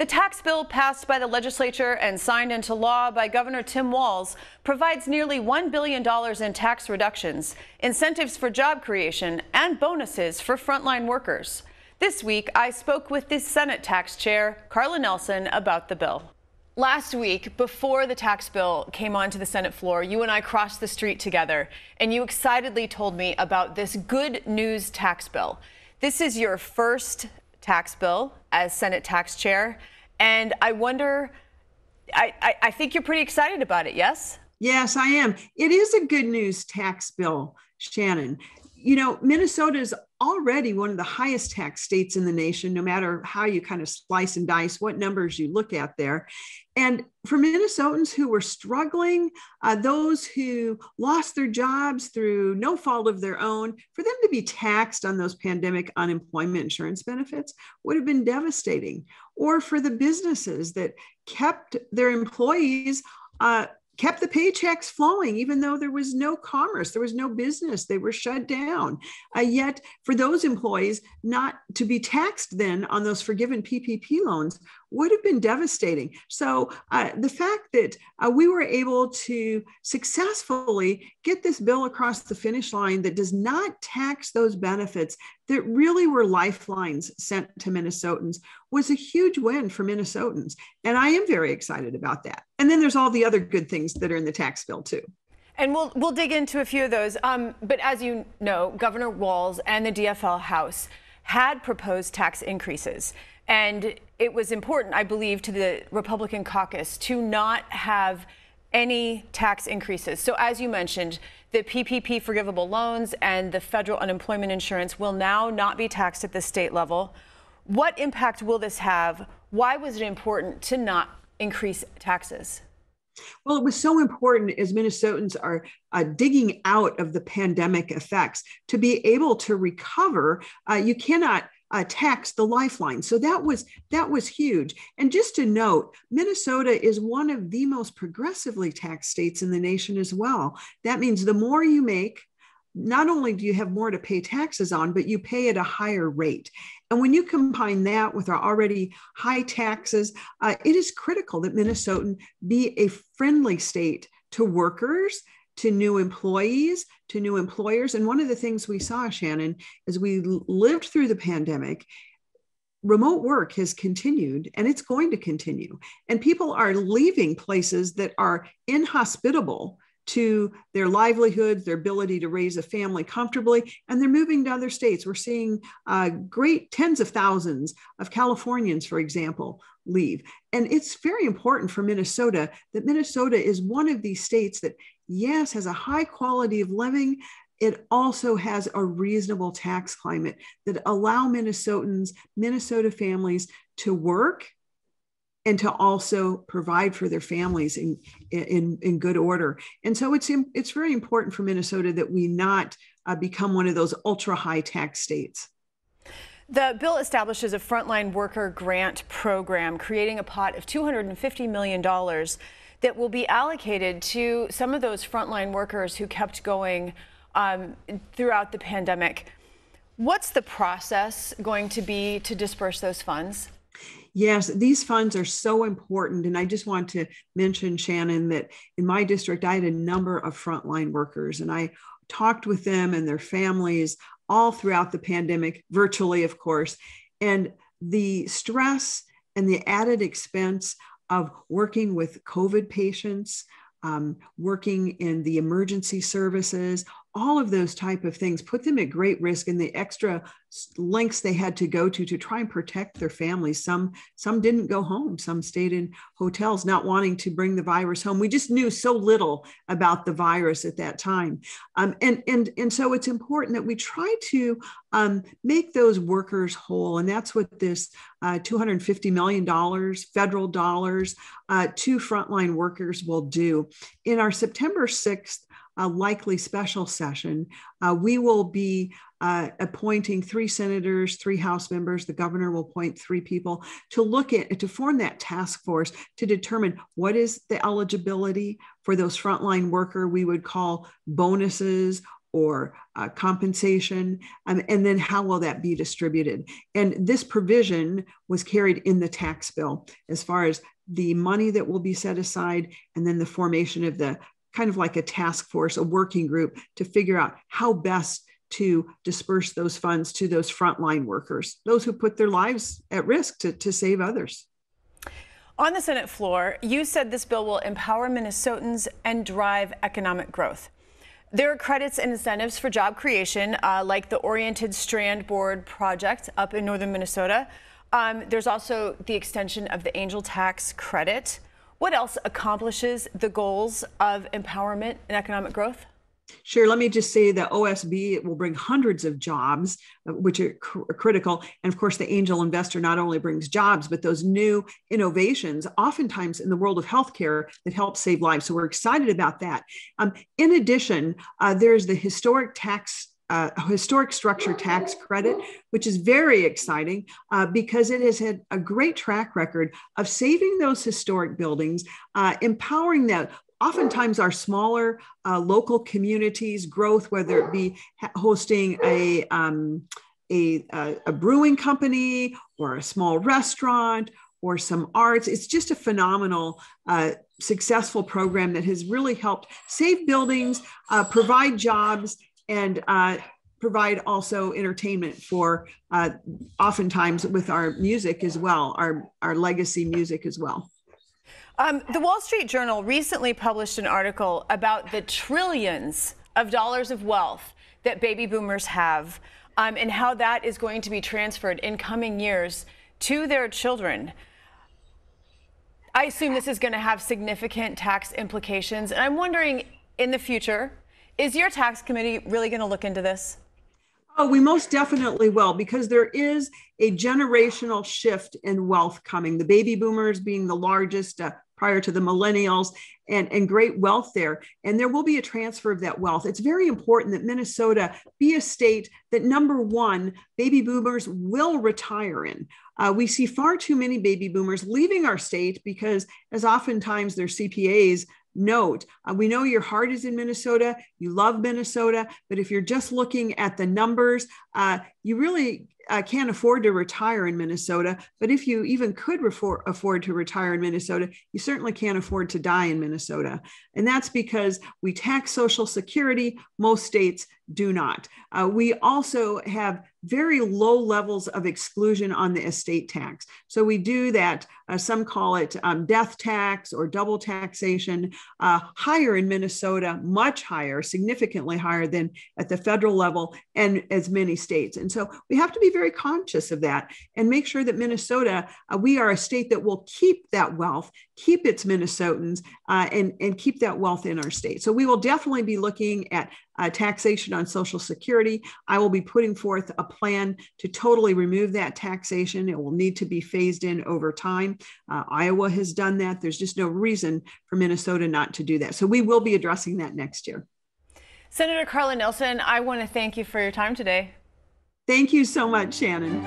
The tax bill passed by the legislature and signed into law by Governor Tim Walz provides nearly $1 billion in tax reductions, incentives for job creation, and bonuses for frontline workers. This week, I spoke with the Senate Tax Chair Carla Nelson about the bill. Last week, before the tax bill came onto the Senate floor, you and I crossed the street together, and you excitedly told me about this good news tax bill. This is your first tax bill as Senate Tax Chair, and I wonder, I think you're pretty excited about it, yes? Yes, I am. It is a good news tax bill, Shannon. You know, Minnesota is already one of the highest tax states in the nation, no matter how you kind of slice and dice, what numbers you look at there. And for Minnesotans who were struggling, those who lost their jobs through no fault of their own, for them to be taxed on those pandemic unemployment insurance benefits would have been devastating. Or for the businesses that kept their employees kept the paychecks flowing, even though there was no commerce, there was no business, they were shut down. Yet for those employees not to be taxed then on those forgiven PPP loans would have been devastating. So the fact that we were able to successfully get this bill across the finish line that does not tax those benefits that really were lifelines sent to Minnesotans was a huge win for Minnesotans. And I am very excited about that. And then there's all the other good things that are in the tax bill too. And we'll dig into a few of those. But as you know, Governor Walz and the DFL House had proposed tax increases. And it was important, I believe, to the Republican caucus to not have any tax increases. So as you mentioned, the PPP forgivable loans and the federal unemployment insurance will now not be taxed at the state level. What impact will this have? Why was it important to not increase taxes? Well, it was so important as Minnesotans are digging out of the pandemic effects to be able to recover. You cannot tax the lifeline. So that was huge. And just to note, Minnesota is one of the most progressively taxed states in the nation as well. That means the more you make, not only do you have more to pay taxes on, but you pay at a higher rate. And when you combine that with our already high taxes, it is critical that Minnesotan be a friendly state to workers, to new employees, to new employers. And one of the things we saw, Shannon, as we lived through the pandemic, remote work has continued and it's going to continue. And people are leaving places that are inhospitable to their livelihoods, their ability to raise a family comfortably, and they're moving to other states. We're seeing great tens of thousands of Californians, for example, leave. And it's very important for Minnesota that Minnesota is one of these states that, yes, has a high quality of living. It also has a reasonable tax climate that allow Minnesotans, Minnesota families to work and to also provide for their families in good order. And so it's very important for Minnesota that we not become one of those ultra high tax states. The bill establishes a frontline worker grant program, creating a pot of $250 million that will be allocated to some of those frontline workers who kept going throughout the pandemic. What's the process going to be to disperse those funds? Yes, these funds are so important. And I just want to mention, Shannon, that in my district, I had a number of frontline workers and I talked with them and their families all throughout the pandemic, virtually, of course. And the stress and the added expense of working with COVID patients, working in the emergency services, all of those type of things put them at great risk, and the extra lengths they had to go to try and protect their families. Some didn't go home. Some stayed in hotels, not wanting to bring the virus home. We just knew so little about the virus at that time. And so it's important that we try to make those workers whole. And that's what this $250 million federal dollars to frontline workers will do. In our September 6th a likely special session, we will be appointing 3 senators, 3 House members. The governor will appoint 3 people to form that task force to determine what is the eligibility for those frontline worker we would call bonuses or compensation, and then how will that be distributed? And this provision was carried in the tax bill as far as the money that will be set aside, and then the formation of the kind of like a task force, a working group to figure out how best to disperse those funds to those frontline workers, those who put their lives at risk to save others. On the Senate floor, you said this bill will empower Minnesotans and drive economic growth. There are credits and incentives for job creation, like the Oriented Strand Board project up in northern Minnesota. There's also the extension of the Angel Tax Credit. What else accomplishes the goals of empowerment and economic growth? Sure. Let me just say the OSB will bring hundreds of jobs, which are critical. And of course, the angel investor not only brings jobs, but those new innovations, oftentimes in the world of healthcare, that help save lives. So we're excited about that. In addition, there's the historic structure tax credit, which is very exciting because it has had a great track record of saving those historic buildings, empowering them. Oftentimes our smaller local communities growth, whether it be hosting a brewing company or a small restaurant or some arts. It's just a phenomenal, successful program that has really helped save buildings, provide jobs, and provide also entertainment for oftentimes with our music as well, our legacy music as well. The Wall Street Journal recently published an article about the trillions of dollars of wealth that baby boomers have, and how that is going to be transferred in coming years to their children. I assume this is going to have significant tax implications, and I'm wondering, in the future, is your tax committee really going to look into this? Oh, we most definitely will, because there is a generational shift in wealth coming. The baby boomers being the largest prior to the millennials, and great wealth there. And there will be a transfer of that wealth. It's very important that Minnesota be a state that, number one, baby boomers will retire in. We see far too many baby boomers leaving our state because, as oftentimes their CPAs note, we know your heart is in Minnesota, you love Minnesota, but if you're just looking at the numbers, you really can't afford to retire in Minnesota. But if you even could afford to retire in Minnesota, you certainly can't afford to die in Minnesota. And that's because we tax Social Security. Most states do not. We also have very low levels of exclusion on the estate tax. So we do that, some call it death tax or double taxation, higher in Minnesota, much higher, significantly higher than at the federal level and as many states. And so we have to be very conscious of that and make sure that Minnesota, we are a state that will keep that wealth, keep its Minnesotans, and keep that wealth in our state. So we will definitely be looking at taxation on Social Security. I will be putting forth a plan to totally remove that taxation. It will need to be phased in over time. Iowa has done that. There's just no reason for Minnesota not to do that. So we will be addressing that next year. Senator Carla Nelson, I want to thank you for your time today. Thank you so much, Shannon.